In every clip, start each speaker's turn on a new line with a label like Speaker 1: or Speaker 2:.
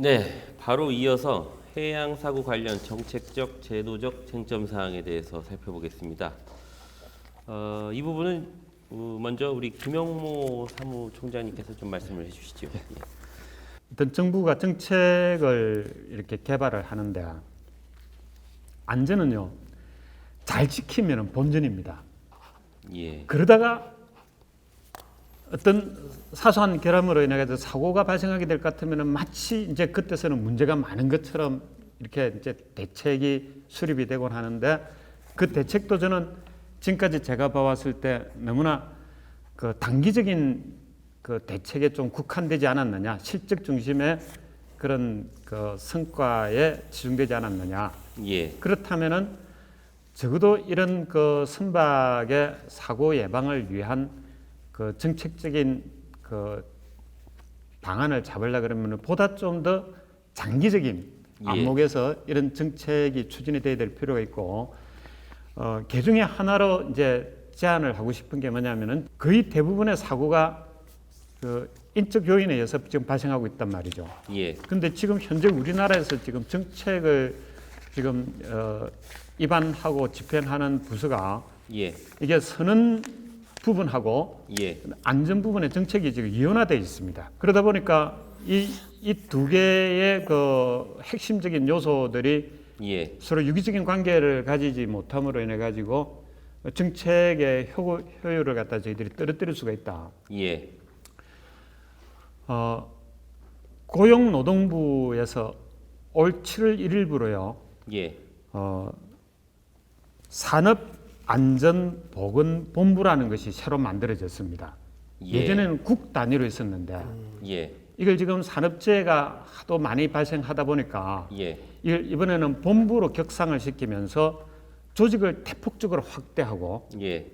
Speaker 1: 네, 바로 이어서 해양 사고 관련 정책적, 제도적 쟁점 사항에 대해서 살펴보겠습니다. 이 부분은 먼저 우리 김영모 사무총장님께서 좀 말씀을 해주시죠. 예.
Speaker 2: 어떤 정부가 정책을 이렇게 개발을 하는데 안전은요 잘 지키면 본전입니다.
Speaker 1: 예.
Speaker 2: 그러다가 어떤 사소한 결함으로 인해 서 사고가 발생하게 될 것 같으면 마치 이제 그때서는 문제가 많은 것처럼 이렇게 이제 대책이 수립이 되곤 하는데 그 대책도 저는 지금까지 제가 봐왔을 때 너무나 그 단기적인 그 대책에 좀 국한되지 않았느냐, 실적 중심의 그런 그 성과에 치중되지 않았느냐.
Speaker 1: 예.
Speaker 2: 그렇다면은 적어도 이런 그 선박의 사고 예방을 위한 그 정책적인 그 방안을 잡으려 그러면 보다 좀 더 장기적인 안목에서 이런 정책이 추진이 돼야 될 필요가 있고 그 중에 하나로 이제 제안을 하고 싶은 게 뭐냐면은 거의 대부분의 사고가 그 인적 요인에 의해서 지금 발생하고 있단 말이죠.
Speaker 1: 예.
Speaker 2: 근데 지금 현재 우리나라에서 지금 정책을 지금 입안하고 집행하는 부서가
Speaker 1: 예.
Speaker 2: 이게 선언 부분하고
Speaker 1: 예.
Speaker 2: 안전 부분의 정책이 지금 이원화되어 있습니다. 그러다 보니까 이 두 개의 그 핵심적인 요소들이
Speaker 1: 예.
Speaker 2: 서로 유기적인 관계를 가지지 못함으로 인해 가지고 정책의 효율을 갖다 저희들이 떨어뜨릴 수가 있다.
Speaker 1: 예.
Speaker 2: 고용노동부에서 올 7월 1일부로요.
Speaker 1: 예.
Speaker 2: 산업안전보건본부라는 것이 새로 만들어졌습니다. 예전에는 국 단위로 있었는데
Speaker 1: 예.
Speaker 2: 이걸 지금 산업재해가 하도 많이 발생하다 보니까
Speaker 1: 예.
Speaker 2: 이걸 이번에는 본부로 격상을 시키면서 조직을 대폭적으로 확대하고
Speaker 1: 예.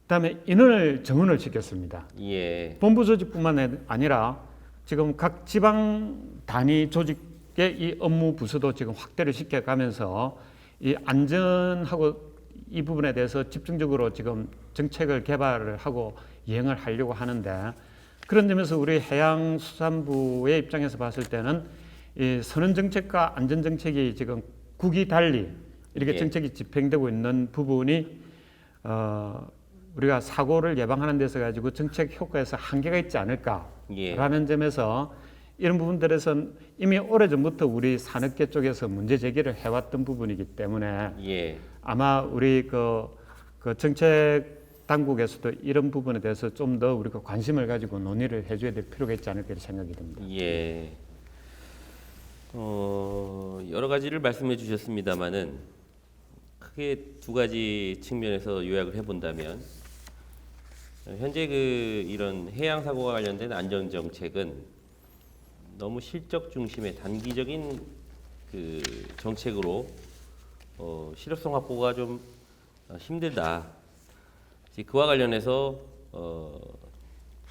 Speaker 2: 그다음에 인원을 정원을 시켰습니다.
Speaker 1: 예.
Speaker 2: 본부 조직뿐만 아니라 지금 각 지방 단위 조직의 이 업무 부서도 지금 확대를 시켜가면서 이 안전하고 이 부분에 대해서 집중적으로 지금 정책을 개발을 하고 이행을 하려고 하는데 그런 점에서 우리 해양수산부의 입장에서 봤을 때는 이 선언 정책과 안전 정책이 지금 국이 달리 이렇게
Speaker 1: 예.
Speaker 2: 정책이 집행되고 있는 부분이 우리가 사고를 예방하는 데서 가지고 정책 효과에서 한계가 있지 않을까라는 점에서 이런 부분들에서는 이미 오래전부터 우리 산업계 쪽에서 문제 제기를 해왔던 부분이기 때문에
Speaker 1: 예. 아마
Speaker 2: 우리 그 정책 당국에서도 이런 부분에 대해서 좀 더 우리가 관심을 가지고 논의를 해줘야 될 필요가 있지 않을까 생각이 듭니다.
Speaker 1: 예. 여러 가지를 말씀해 주셨습니다만은 크게 두 가지 측면에서 요약을 해본다면 현재 이런 해양 사고와 관련된 안전 정책은 너무 실적 중심의 단기적인 그 정책으로 실효성 확보가 좀 힘들다. 그와 관련해서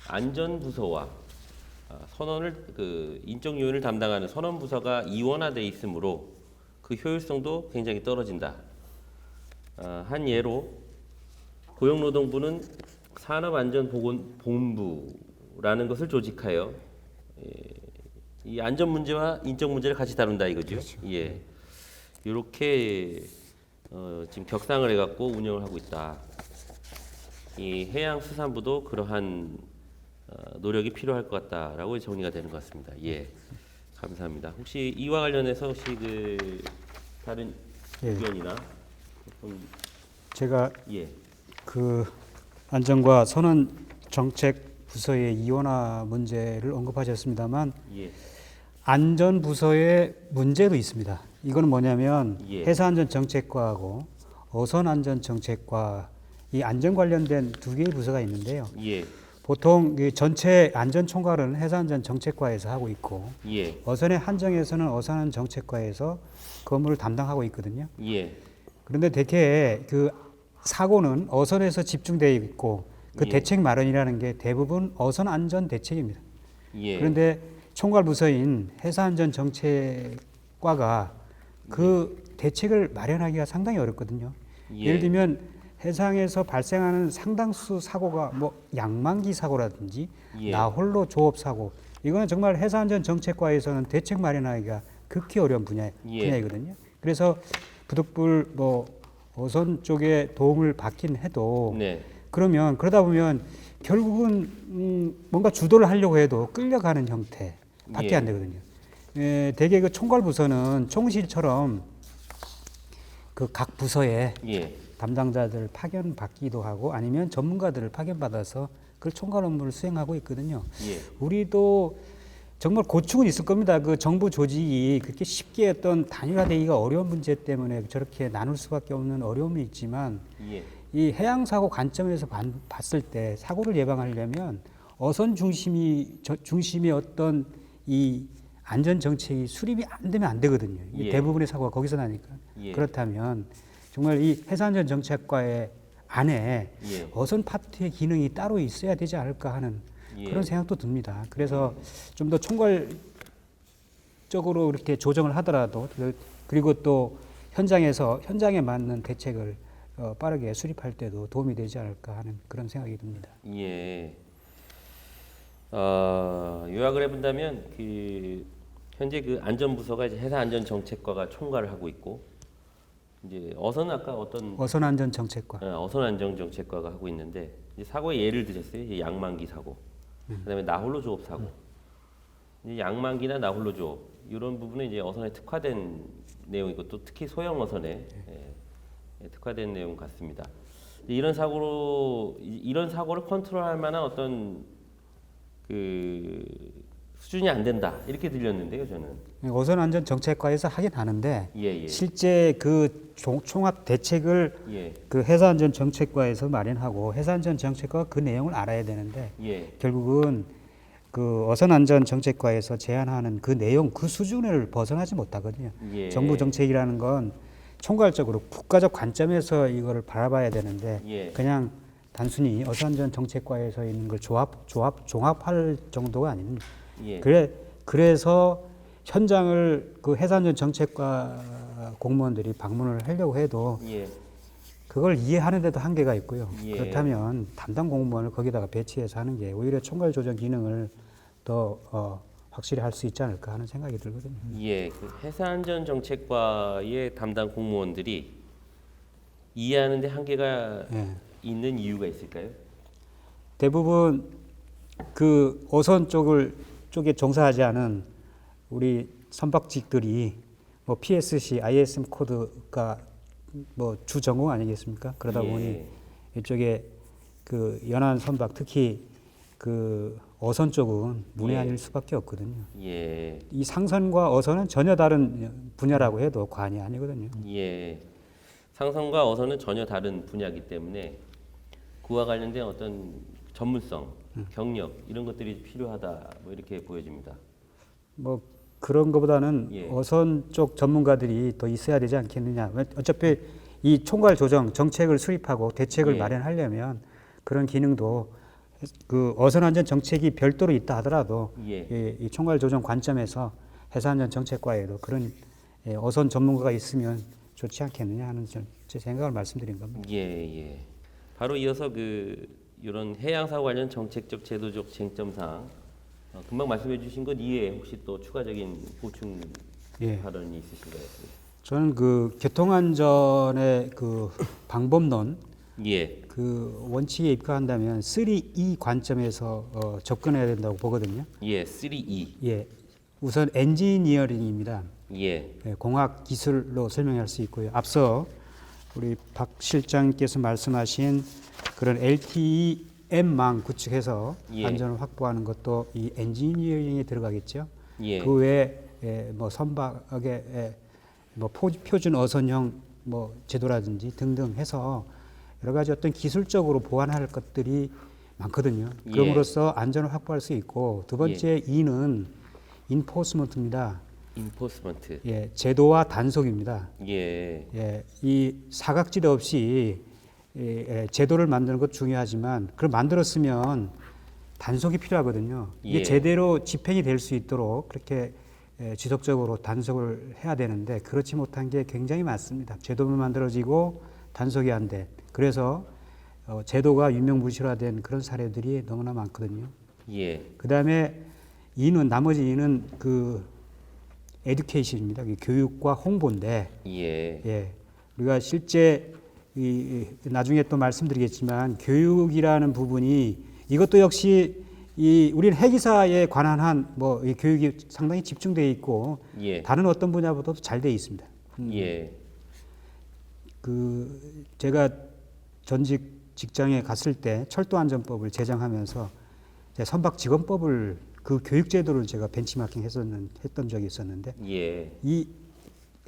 Speaker 1: 안전부서와 선언을 인적 요인을 담당하는 선언부서가 이원화돼 있으므로 그 효율성도 굉장히 떨어진다. 한 예로 고용노동부는 산업안전보건본부라는 것을 조직하여 이 안전 문제와 인적 문제를 같이 다룬다 이거죠.
Speaker 2: 그렇죠.
Speaker 1: 예, 이렇게 지금 격상을 해갖고 운영을 하고 있다. 이 해양수산부도 그러한 노력이 필요할 것 같다라고 정리가 되는 것 같습니다. 예, 감사합니다. 혹시 이와 관련해서 혹시 다른 의견이나
Speaker 3: 제가
Speaker 1: 예.
Speaker 3: 그 안전과 선언 정책 부서의 이원화 문제를 언급하셨습니다만
Speaker 1: 예.
Speaker 3: 안전 부서의 문제도 있습니다. 이거는 뭐냐면
Speaker 1: 예.
Speaker 3: 해사안전정책과하고 어선안전정책과 이 안전 관련된 두 개의 부서가 있는데요.
Speaker 1: 예.
Speaker 3: 보통 이 전체 안전총괄은 해사안전정책과에서 하고 있고
Speaker 1: 예.
Speaker 3: 어선의 한정에서는 어선안전정책과에서 그 업무를 담당하고 있거든요.
Speaker 1: 예.
Speaker 3: 그런데 대개 그 사고는 어선에서 집중되어 있고 그
Speaker 1: 예.
Speaker 3: 대책 마련이라는 게 대부분 어선 안전 대책입니다.
Speaker 1: 예.
Speaker 3: 그런데 총괄 부서인 해사안전정책과가 그 대책을 마련하기가 상당히 어렵거든요.
Speaker 1: 예.
Speaker 3: 예를 들면 해상에서 발생하는 상당수 사고가 뭐 양만기 사고라든지
Speaker 1: 예.
Speaker 3: 나홀로 조업 사고 이거는 정말 해상안전정책과에서는 대책 마련하기가 극히 어려운 분야이거든요. 그래서 부득불 뭐 어선 쪽에 도움을 받긴 해도
Speaker 1: 네.
Speaker 3: 그러면 그러다 보면 결국은 뭔가 주도를 하려고 해도 끌려가는 형태밖에
Speaker 1: 예.
Speaker 3: 안 되거든요. 대개 그 총괄부서는 총실처럼 그 각 부서에
Speaker 1: 예.
Speaker 3: 담당자들 파견받기도 하고 아니면 전문가들을 파견받아서 그 총괄 업무를 수행하고 있거든요.
Speaker 1: 예.
Speaker 3: 우리도 정말 고충은 있을 겁니다. 그 정부 조직이 그렇게 쉽게 어떤 단일화되기가 어려운 문제 때문에 저렇게 나눌 수밖에 없는 어려움이 있지만
Speaker 1: 예.
Speaker 3: 이 해양 사고 관점에서 봤을 때 사고를 예방하려면 어선 중심의 어떤 이 안전 정책이 수립이 안 되면 안 되거든요. 이게
Speaker 1: 예.
Speaker 3: 대부분의 사고가 거기서 나니까.
Speaker 1: 예.
Speaker 3: 그렇다면 정말 이 해상안전 정책과의 안에
Speaker 1: 예.
Speaker 3: 어선 파트의 기능이 따로 있어야 되지 않을까 하는
Speaker 1: 예.
Speaker 3: 그런 생각도 듭니다. 그래서 좀 더 총괄적으로 이렇게 조정을 하더라도 그리고 또 현장에 맞는 대책을 빠르게 수립할 때도 도움이 되지 않을까 하는 그런 생각이 듭니다.
Speaker 1: 예. 요약을 해본다면 현재 그 안전부서가 이제 해상안전정책과가 총괄을 하고 있고 이제 어선은 아까
Speaker 3: 어선안전정책과.
Speaker 1: 어선안전정책과가 하고 있는데 이제 사고의 예를 드렸어요. 이제 양만기 사고, 그다음에 나홀로 조업 사고. 이제 양만기나 나홀로 조업 이런 부분은 이제 어선에 특화된 내용이고 또 특히 소형 어선에 특화된 내용 같습니다. 이런 사고를 컨트롤할 만한 어떤 그 수준이 안 된다 이렇게 들렸는데요, 저는.
Speaker 3: 어선안전정책과에서 하긴 하는데
Speaker 1: 예.
Speaker 3: 실제 그 총합 대책을
Speaker 1: 예.
Speaker 3: 그 해상안전정책과에서 마련하고 해상안전정책과가 그 내용을 알아야 되는데
Speaker 1: 예.
Speaker 3: 결국은 그 어선안전정책과에서 제안하는 그 내용 그 수준을 벗어나지 못하거든요.
Speaker 1: 예.
Speaker 3: 정부 정책이라는 건 총괄적으로 국가적 관점에서 이거를 바라봐야 되는데
Speaker 1: 예.
Speaker 3: 그냥 단순히 어선안전정책과에서 있는 걸 종합할 정도가 아닙니다.
Speaker 1: 예.
Speaker 3: 그래서 현장을 그 해상안전정책과 공무원들이 방문을 하려고 해도
Speaker 1: 예.
Speaker 3: 그걸 이해하는 데도 한계가 있고요.
Speaker 1: 예.
Speaker 3: 그렇다면 담당 공무원을 거기다가 배치해서 하는 게 오히려 총괄 조정 기능을 더 확실히 할 수 있지 않을까 하는 생각이 들거든요.
Speaker 1: 예. 그 해상안전정책과의 담당 공무원들이 이해하는데 한계가
Speaker 3: 예.
Speaker 1: 있는 이유가 있을까요?
Speaker 3: 대부분 그 어선 쪽에 종사하지 않은 우리 선박직들이 뭐 PSC, ISM 코드가 뭐 주 전공 아니겠습니까? 그러다
Speaker 1: 예.
Speaker 3: 보니 이쪽에 그 연안 선박 특히 그 어선 쪽은 문외한일 수밖에 없거든요.
Speaker 1: 예.
Speaker 3: 이 상선과 어선은 전혀 다른 분야라고 해도 과언이 아니거든요.
Speaker 1: 예. 상선과 어선은 전혀 다른 분야이기 때문에 그와 관련된 어떤 전문성, 경력 이런 것들이 필요하다 뭐 이렇게 보여집니다.
Speaker 3: 뭐 그런 것보다는
Speaker 1: 예.
Speaker 3: 어선 쪽 전문가들이 더 있어야 되지 않겠느냐. 어차피 이 총괄 조정 정책을 수립하고 대책을
Speaker 1: 예.
Speaker 3: 마련하려면 그런 기능도 그 어선 안전 정책이 별도로 있다 하더라도
Speaker 1: 예.
Speaker 3: 이 총괄 조정 관점에서 해상안전 정책과에도 그런 어선 전문가가 있으면 좋지 않겠느냐 하는 제 생각을 말씀드린 겁니다.
Speaker 1: 예. 바로 이어서 이런 해양사고 관련 정책적 제도적 쟁점사항 금방 말씀해주신 것 이외에 혹시 또 추가적인 보충
Speaker 3: 예.
Speaker 1: 발언이 있으신가요?
Speaker 3: 저는 그 교통안전의 그 방법론
Speaker 1: 예.
Speaker 3: 그 원칙에 입각한다면 3E 관점에서 접근해야 된다고 보거든요.
Speaker 1: 예. 3E.
Speaker 3: 예, 우선 엔지니어링입니다.
Speaker 1: 예.
Speaker 3: 공학 기술로 설명할 수 있고요. 앞서 우리 박 실장께서 말씀하신 그런 LTEM망 구축해서
Speaker 1: 예.
Speaker 3: 안전을 확보하는 것도 이 엔지니어링에 들어가겠죠.
Speaker 1: 예.
Speaker 3: 그 외에 뭐 선박의 뭐 표준 어선형 뭐 제도라든지 등등 해서 여러 가지 어떤 기술적으로 보완할 것들이 많거든요.
Speaker 1: 예.
Speaker 3: 그럼으로써 안전을 확보할 수 있고 두 번째 E는 인포스먼트입니다.
Speaker 1: 인포스먼트.
Speaker 3: 예, 제도와 단속입니다.
Speaker 1: 예.
Speaker 3: 예, 이 사각지대 없이 제도를 만드는 것 중요하지만 그걸 만들었으면 단속이 필요하거든요. 이게
Speaker 1: 예.
Speaker 3: 제대로 집행이 될 수 있도록 그렇게 지속적으로 단속을 해야 되는데 그렇지 못한 게 굉장히 많습니다. 제도만 만들어지고 단속이 안 돼. 그래서 제도가 유명무실화된 그런 사례들이 너무나 많거든요.
Speaker 1: 예.
Speaker 3: 그 다음에 이는 나머지 이는 그 에듀케이션입니다. 교육과 홍보인데
Speaker 1: 예.
Speaker 3: 예. 우리가 실제 나중에 또 말씀드리겠지만 교육이라는 부분이 이것도 역시 우리는 핵이사에 관한 한 뭐 이 교육이 상당히 집중되어 있고
Speaker 1: 예.
Speaker 3: 다른 어떤 분야보다도 잘 되어 있습니다.
Speaker 1: 예.
Speaker 3: 그 제가 전직 직장에 갔을 때 철도안전법을 제정하면서 선박직원법을 그 교육제도를 제가 벤치마킹 했던 적이 있었는데
Speaker 1: 예.
Speaker 3: 이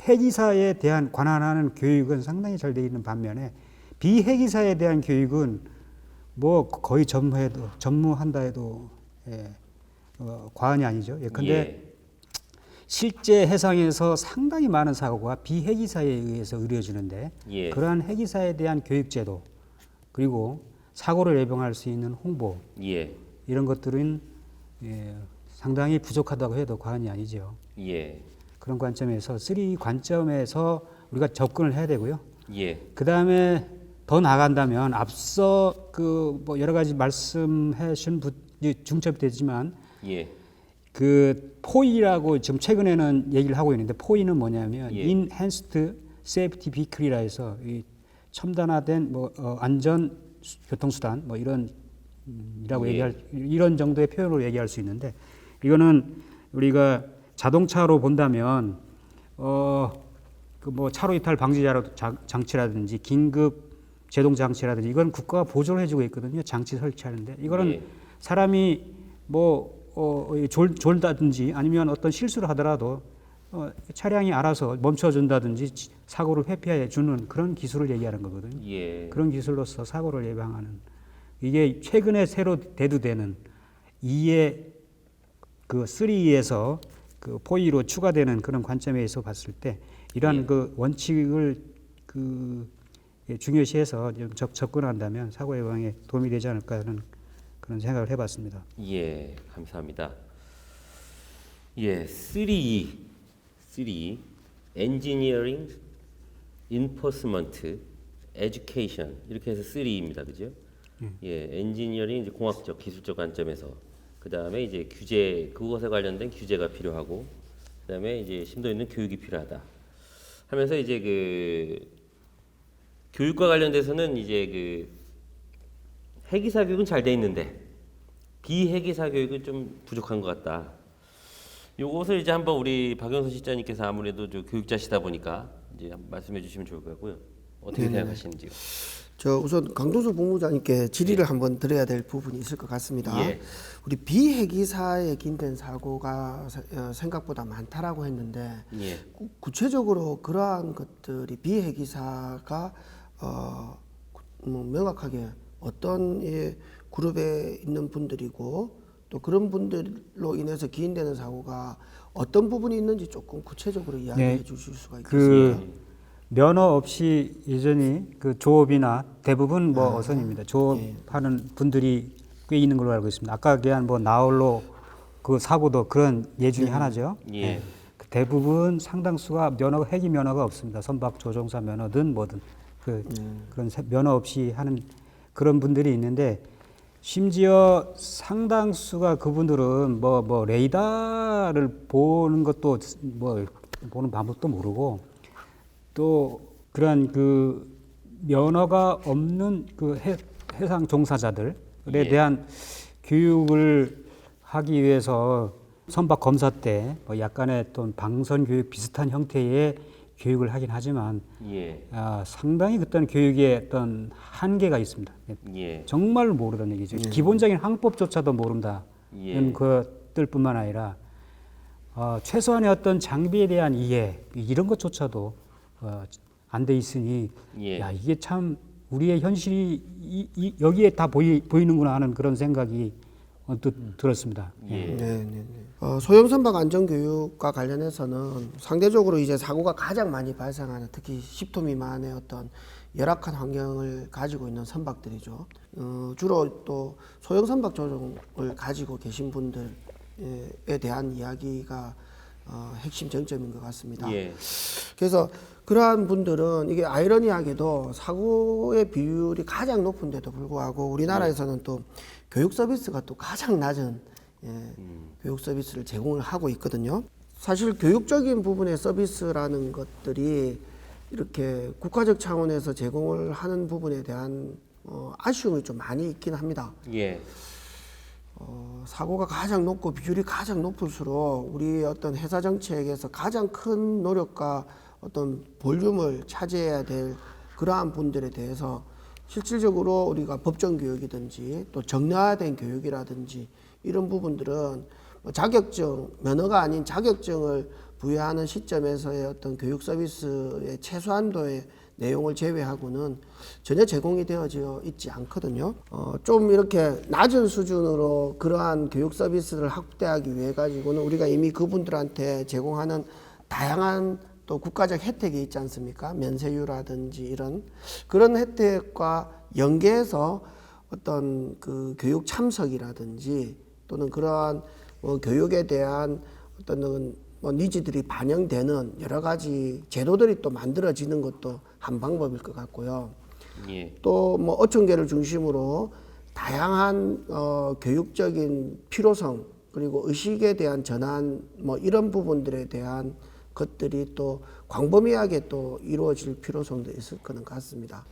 Speaker 3: 핵이사에 대한 관한하는 교육은 상당히 잘 되어 있는 반면에 비핵이사에 대한 교육은 뭐 거의 전무한다 해도 과언이 아니죠. 예컨대
Speaker 1: 예.
Speaker 3: 실제 해상에서 상당히 많은 사고가 비핵이사에 의해서 이루어지는데
Speaker 1: 예.
Speaker 3: 그러한 핵이사에 대한 교육제도 그리고 사고를 예방할 수 있는 홍보
Speaker 1: 예.
Speaker 3: 이런 것들은 상당히 부족하다고 해도 과언이 아니죠.
Speaker 1: 예.
Speaker 3: 그런 관점에서 3 관점에서 우리가 접근을 해야 되고요.
Speaker 1: 예.
Speaker 3: 그 다음에 더 나간다면 앞서 그 뭐 여러 가지 말씀해 주신 분이 중첩되지만
Speaker 1: 예.
Speaker 3: 그 포이라고 지금 최근에는 얘기를 하고 있는데 포이는 뭐냐면
Speaker 1: 예.
Speaker 3: Enhanced Safety Vehicle이라 해서 이 첨단화된 뭐 안전 교통수단 뭐 이런 이라고
Speaker 1: 예.
Speaker 3: 이런 정도의 표현으로 얘기할 수 있는데 이거는 우리가 자동차로 본다면 그 뭐 차로 이탈 방지 장치라든지 긴급 제동 장치라든지 이건 국가가 보조를 해주고 있거든요. 장치 설치하는데 이거는
Speaker 1: 예.
Speaker 3: 사람이 뭐 졸다든지 아니면 어떤 실수를 하더라도 차량이 알아서 멈춰준다든지 사고를 회피해 주는 그런 기술을 얘기하는 거거든요.
Speaker 1: 예.
Speaker 3: 그런 기술로서 사고를 예방하는 이게 최근에 새로 대두되는 2의 그 3에서 그 포이로 추가되는 그런 관점에서 봤을 때 이러한
Speaker 1: 예.
Speaker 3: 그 원칙을 중요시해서 좀 접근한다면 사고 예방에 도움이 되지 않을까 하는 그런 생각을 해봤습니다.
Speaker 1: 예, 감사합니다. 예, 3 Engineering, Enforcement, Education 이렇게 해서 3입니다, 그죠? 예, 엔지니어링 이제 공학적, 기술적 관점에서 그 다음에 이제 규제 그것에 관련된 규제가 필요하고 그 다음에 이제 심도 있는 교육이 필요하다. 하면서 이제 그 교육과 관련돼서는 이제 그 핵이사 교육은 잘 돼 있는데 비핵이사 교육은 좀 부족한 것 같다. 요것을 이제 한번 우리 박영선 실장님께서 아무래도 저 교육자시다 보니까 이제 한번 말씀해 주시면 좋을 것 같고요. 어떻게 생각하시는지요?
Speaker 4: 저 우선 강동석 본부장님께 질의를 한번 드려야 될 부분이 있을 것 같습니다.
Speaker 1: 예.
Speaker 4: 우리 비핵이사에 긴된 사고가 생각보다 많다라고 했는데
Speaker 1: 예.
Speaker 4: 구체적으로 그러한 것들이 비핵이사가 뭐 명확하게 어떤 그룹에 있는 분들이고 또 그런 분들로 인해서 기인되는 사고가 어떤 부분이 있는지 조금 구체적으로 이야기해 주실 수가 있겠습니까?
Speaker 3: 면허 없이 여전히 그 조업이나 대부분 뭐 어선입니다. 조업하는 분들이 꽤 있는 걸로 알고 있습니다. 아까 얘기한 뭐 나홀로 그 사고도 그런 예 중에 하나죠.
Speaker 1: 예.
Speaker 3: 그 대부분 상당수가 해기 면허가 없습니다. 선박 조종사 면허든 뭐든 그런 면허 없이 하는 그런 분들이 있는데 심지어 상당수가 그분들은 뭐 레이더를 보는 것도 뭐 보는 방법도 모르고 또 그러한 그 면허가 없는 그 해상 종사자들에 대한 교육을 하기 위해서 선박 검사 때 뭐 약간의 어떤 방선 교육 비슷한 형태의 교육을 하긴 하지만
Speaker 1: 예.
Speaker 3: 상당히 그때는 교육에 어떤 한계가 있습니다.
Speaker 1: 예.
Speaker 3: 정말 모르다는 얘기죠. 기본적인 항법조차도 모른다는
Speaker 1: 예.
Speaker 3: 것들뿐만 아니라 최소한의 어떤 장비에 대한 이해 이런 것조차도 안 돼 있으니
Speaker 1: 예.
Speaker 3: 야 이게 참 우리의 현실이 여기에 다 보이는구나 하는 그런 생각이 언뜻 들었습니다.
Speaker 1: 예.
Speaker 4: 네. 소형 선박 안전 교육과 관련해서는 상대적으로 이제 사고가 가장 많이 발생하는 특히 10톤 미만의 어떤 열악한 환경을 가지고 있는 선박들이죠. 주로 또 소형 선박 조종을 가지고 계신 분들에 대한 이야기가 핵심 쟁점인 것 같습니다.
Speaker 1: 예.
Speaker 4: 그래서 그러한 분들은 이게 아이러니하게도 사고의 비율이 가장 높은데도 불구하고 우리나라에서는 또 교육 서비스가 또 가장 낮은 교육 서비스를 제공을 하고 있거든요. 사실 교육적인 부분의 서비스라는 것들이 이렇게 국가적 차원에서 제공을 하는 부분에 대한 아쉬움이 좀 많이 있긴 합니다.
Speaker 1: 예.
Speaker 4: 사고가 가장 높고 비율이 가장 높을수록 우리 어떤 회사 정책에서 가장 큰 노력과 어떤 볼륨을 차지해야 될 그러한 분들에 대해서 실질적으로 우리가 법정 교육이든지 또 정례화된 교육이라든지 이런 부분들은 자격증, 면허가 아닌 자격증을 부여하는 시점에서의 어떤 교육 서비스의 최소한도의 내용을 제외하고는 전혀 제공이 되어져 있지 않거든요. 좀 이렇게 낮은 수준으로 그러한 교육 서비스를 확대하기 위해 가지고는 우리가 이미 그분들한테 제공하는 다양한 또 국가적 혜택이 있지 않습니까? 면세유라든지 이런 그런 혜택과 연계해서 어떤 그 교육 참석이라든지 또는 그러한 교육에 대한 어떤 니즈들이 반영되는 여러 가지 제도들이 또 만들어지는 것도 한 방법일 것 같고요.
Speaker 1: 예.
Speaker 4: 또 어촌계를 중심으로 다양한 교육적인 필요성 그리고 의식에 대한 전환 이런 부분들에 대한 것들이 또 광범위하게 또 이루어질 필요성도 있을 거는 같습니다.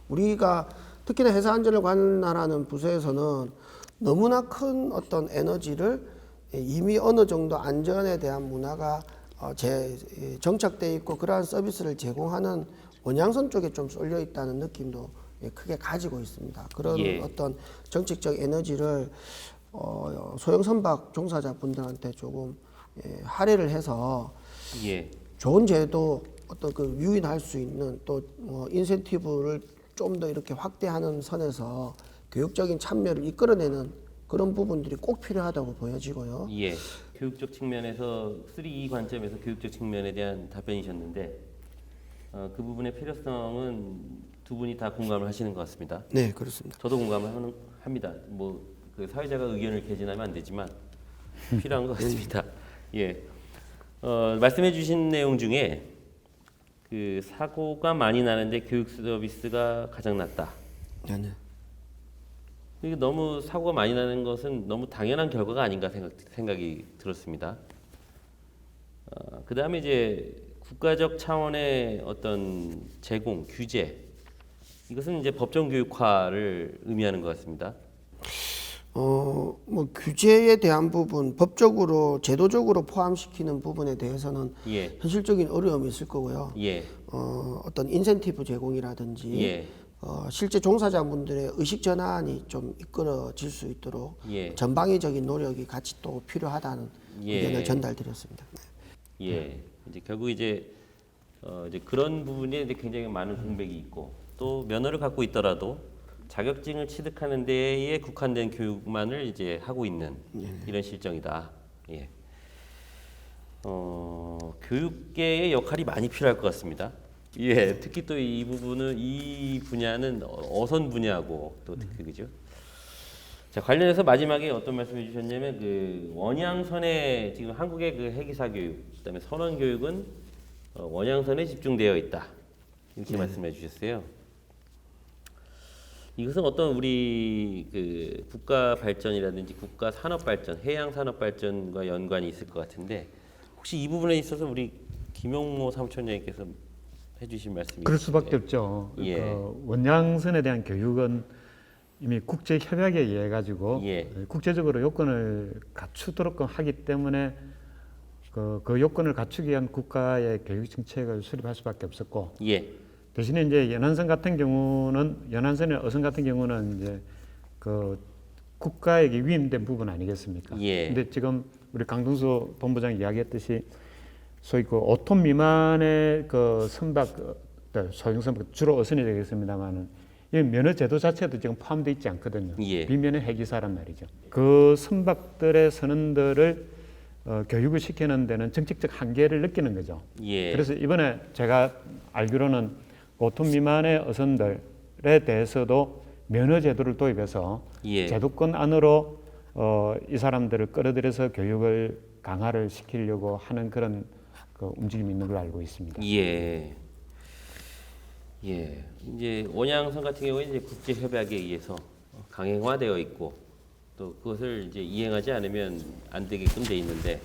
Speaker 4: 우리가 특히나 회사 안전을 관할하는 부서에서는 너무나 큰 어떤 에너지를 이미 어느 정도 안전에 대한 문화가 정착되어 있고 그러한 서비스를 제공하는 원양선 쪽에 좀 쏠려 있다는 느낌도 크게 가지고 있습니다. 그런 어떤 정책적 에너지를 소형 선박 종사자분들한테 조금 할애를 해서 좋은 제도 어떤 그 유인할 수 있는 또 인센티브를 좀 더 이렇게 확대하는 선에서 교육적인 참여를 이끌어내는 그런 부분들이 꼭 필요하다고 보여지고요.
Speaker 1: 예. 교육적 측면에서 3E 관점에서 교육적 측면에 대한 답변이셨는데 그 부분의 필요성은 두 분이 다 공감을 하시는 것 같습니다.
Speaker 4: 네, 그렇습니다.
Speaker 1: 저도 공감을 합니다. 그 사회자가 의견을 개진하면 안 되지만 필요한 것 같습니다. 예. 말씀해주신 내용 중에 그 사고가 많이 나는데 교육 서비스가 가장 낮다.
Speaker 4: 네.
Speaker 1: 이게 너무 사고가 많이 나는 것은 너무 당연한 결과가 아닌가 생각이 들었습니다. 그 다음에 이제 국가적 차원의 어떤 제공, 규제 이것은 이제 법정 교육화를 의미하는 것 같습니다.
Speaker 4: 규제에 대한 부분, 법적으로, 제도적으로 포함시키는 부분에 대해서는 현실적인 어려움이 있을 거고요. 어떤 인센티브 제공이라든지 실제 종사자분들의 의식 전환이 좀 이끌어질 수 있도록 전방위적인 노력이 같이 또 필요하다는 의견을 전달드렸습니다.
Speaker 1: 이제 결국 이제 그런 부분에 굉장히 많은 공백이 있고 또 면허를 갖고 있더라도 자격증을 취득하는 데에 국한된 교육만을 이제 하고 있는 이런 실정이다. 교육계의 역할이 많이 필요할 것 같습니다. 특히 또 이 분야는 어선 분야고 또 특히 그죠. 자, 관련해서 마지막에 어떤 말씀해 주셨냐면 그 원양선에 지금 한국의 그 해기사 교육, 그다음에 선원 교육은 원양선에 집중되어 있다. 이렇게 말씀해 주셨어요. 이것은 어떤 우리 그 국가 발전이라든지 국가 산업 발전, 해양 산업 발전과 연관이 있을 것 같은데 혹시 이 부분에 있어서 우리 김용모 사무총장님께서 해주신 말씀이
Speaker 2: 그럴 수밖에 없죠. 그 원양선에 대한 교육은 이미 국제 협약에 의해 가지고 국제적으로 요건을 갖추도록 하기 때문에 그 요건을 갖추기 위한 국가의 교육 정책을 수립할 수밖에 없었고. 대신에 이제 연안선의 어선 같은 경우는 이제 그 국가에게 위임된 부분 아니겠습니까? 근데 지금 우리 강동수 본부장이 이야기했듯이 소위 그 5톤 미만의 그 선박들, 소형 선박 주로 어선이 되겠습니다만은 이 면허 제도 자체도 지금 포함되어 있지 않거든요. 비면허 해기사란 말이죠. 그 선박들의 선원들을 교육을 시키는 데는 정책적 한계를 느끼는 거죠. 그래서 이번에 제가 알기로는 5톤 미만의 어선들에 대해서도 면허 제도를 도입해서 제도권 안으로 이 사람들을 끌어들여서 교육을 강화를 시키려고 하는 그런 그 움직임이 있는 걸로 알고 있습니다. 이제 원양선 같은 경우에 이제 국제 협약에 의해서 강행화되어 있고
Speaker 1: 또 그것을 이제 이행하지 않으면 안 되게끔 돼 있는데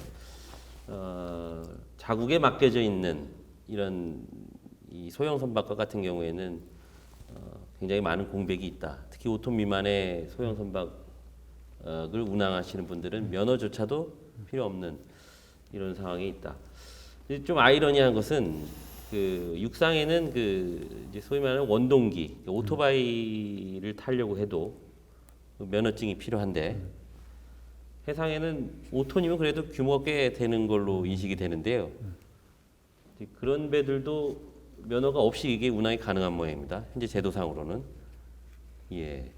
Speaker 1: 자국에 맡겨져 있는 이런 이 소형 선박과 같은 경우에는 굉장히 많은 공백이 있다. 특히 5톤 미만의 소형 선박을 운항하시는 분들은 면허조차도 필요 없는 이런 상황에 있다. 근데 좀 아이러니한 것은 그 육상에는 그 이제 소위 말하는 원동기, 오토바이를 타려고 해도 면허증이 필요한데 해상에는 5톤이면 그래도 규모가 꽤 되는 걸로 인식이 되는데요. 그런 배들도 면허가 없이 이게 운항이 가능한 모양입니다. 현재 제도상으로는. 예.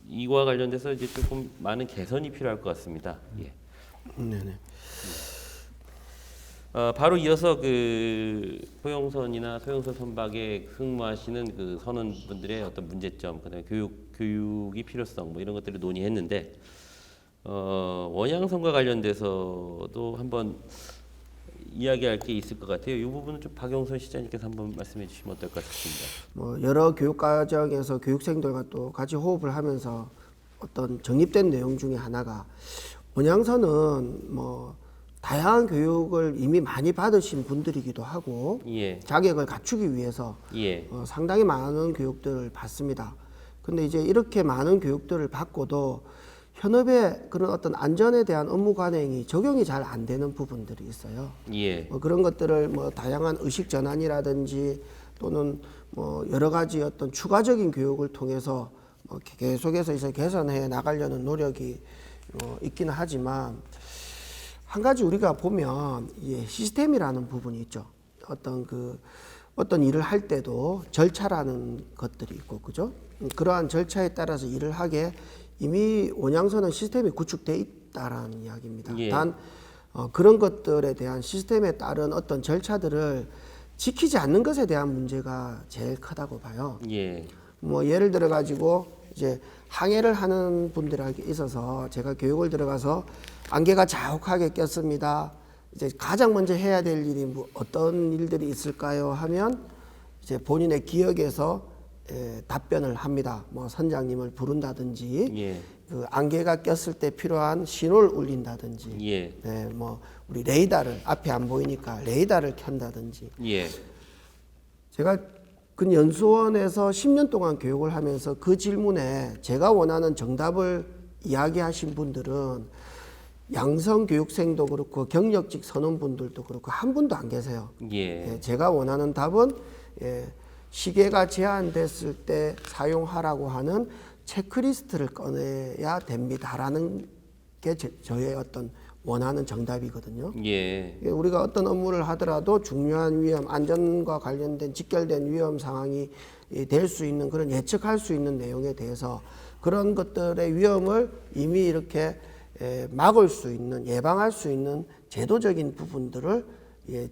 Speaker 1: 이와 관련돼서 이제 조금 많은 개선이 필요할 것 같습니다. 예.
Speaker 4: 네네.
Speaker 1: 바로 이어서 그 소형선이나 소형선 선박에 승무하시는 그 선원분들의 어떤 문제점, 그다음에 교육이 필요성 뭐 이런 것들을 논의했는데 원양선과 관련돼서도 한번 이야기할 게 있을 것 같아요. 이 부분은 좀 박영선 시장님께서 한번 말씀해 주시면 어떨까 싶습니다.
Speaker 4: 뭐 여러 교육 과정에서 교육생들과 또 같이 호흡을 하면서 어떤 정립된 내용 중에 하나가 원양선은 뭐 다양한 교육을 이미 많이 받으신 분들이기도 하고
Speaker 1: 예.
Speaker 4: 자격을 갖추기 위해서
Speaker 1: 예.
Speaker 4: 상당히 많은 교육들을 받습니다. 근데 이제 이렇게 많은 교육들을 받고도 현업의 그런 어떤 안전에 대한 업무 관행이 적용이 잘 안 되는 부분들이 있어요.
Speaker 1: 예.
Speaker 4: 그런 것들을 뭐 다양한 의식 전환이라든지 또는 뭐 여러 가지 어떤 추가적인 교육을 통해서 뭐 계속해서 이제 개선해 나가려는 노력이 있기는 하지만 한 가지 우리가 보면 시스템이라는 부분이 있죠. 어떤 일을 할 때도 절차라는 것들이 있고, 그죠? 그러한 절차에 따라서 일을 하게 이미 원양선은 시스템이 구축돼 있다라는 이야기입니다.
Speaker 1: 예.
Speaker 4: 단 그런 것들에 대한 시스템에 따른 어떤 절차들을 지키지 않는 것에 대한 문제가 제일 크다고 봐요.
Speaker 1: 예.
Speaker 4: 뭐 예를 들어 가지고 이제 항해를 하는 분들에게 있어서 제가 교육을 들어가서 안개가 자욱하게 꼈습니다. 이제 가장 먼저 해야 될 일이 뭐 어떤 일들이 있을까요? 하면 이제 본인의 기억에서 답변을 합니다. 뭐 선장님을 부른다든지,
Speaker 1: 예.
Speaker 4: 그 안개가 꼈을 때 필요한 신호를 울린다든지,
Speaker 1: 예.
Speaker 4: 네, 뭐 우리 레이더를 앞에 안 보이니까 레이더를 켠다든지.
Speaker 1: 예.
Speaker 4: 제가 그 연수원에서 10년 동안 교육을 하면서 그 질문에 제가 원하는 정답을 이야기하신 분들은 양성 교육생도 그렇고 경력직 선원분들도 그렇고 한 분도 안 계세요.
Speaker 1: 예.
Speaker 4: 제가 원하는 답은 시계가 제한됐을 때 사용하라고 하는 체크리스트를 꺼내야 됩니다라는 게 저의 어떤 원하는 정답이거든요.
Speaker 1: 예.
Speaker 4: 우리가 어떤 업무를 하더라도 중요한 위험, 안전과 관련된 직결된 위험 상황이 될 수 있는 그런 예측할 수 있는 내용에 대해서 그런 것들의 위험을 이미 이렇게 막을 수 있는, 예방할 수 있는 제도적인 부분들을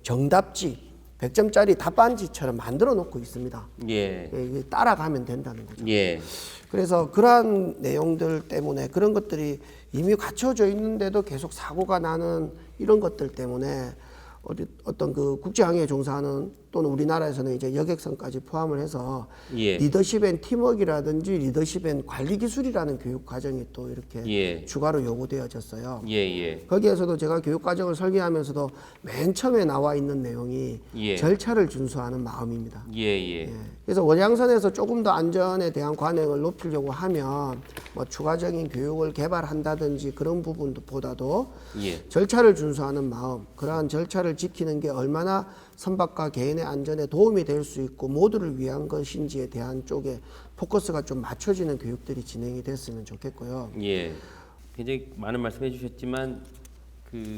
Speaker 4: 정답지, 100점짜리 답안지처럼 만들어 놓고 있습니다.
Speaker 1: 예.
Speaker 4: 따라가면 된다는 거죠.
Speaker 1: 예.
Speaker 4: 그래서 그러한 내용들 때문에 그런 것들이 이미 갖춰져 있는데도 계속 사고가 나는 이런 것들 때문에 어떤 그 국제항해에 종사하는 또는 우리나라에서는 이제 여객선까지 포함을 해서
Speaker 1: 예.
Speaker 4: 리더십 앤 팀워크라든지 리더십 앤 관리 기술이라는 교육 과정이 또 이렇게
Speaker 1: 예.
Speaker 4: 추가로 요구되어졌어요.
Speaker 1: 예. 예.
Speaker 4: 거기에서도 제가 교육 과정을 설계하면서도 맨 처음에 나와 있는 내용이
Speaker 1: 예.
Speaker 4: 절차를 준수하는 마음입니다.
Speaker 1: 예. 예.
Speaker 4: 그래서 원양선에서 조금 더 안전에 대한 관행을 높이려고 하면 뭐 추가적인 교육을 개발한다든지 그런 부분보다도
Speaker 1: 예.
Speaker 4: 절차를 준수하는 마음, 그러한 절차를 지키는 게 얼마나 선박과 개인의 안전에 도움이 될 수 있고 모두를 위한 것인지에 대한 쪽에 포커스가 좀 맞춰지는 교육들이 진행이 됐으면 좋겠고요.
Speaker 1: 예. 굉장히 많은 말씀해 주셨지만 그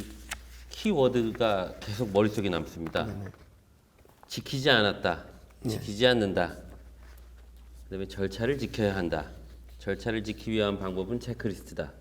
Speaker 1: 키워드가 계속 머릿속에 남습니다. 지키지 않았다. 지키지 않는다. 그다음에 절차를 지켜야 한다. 절차를 지키기 위한 방법은 체크리스트다.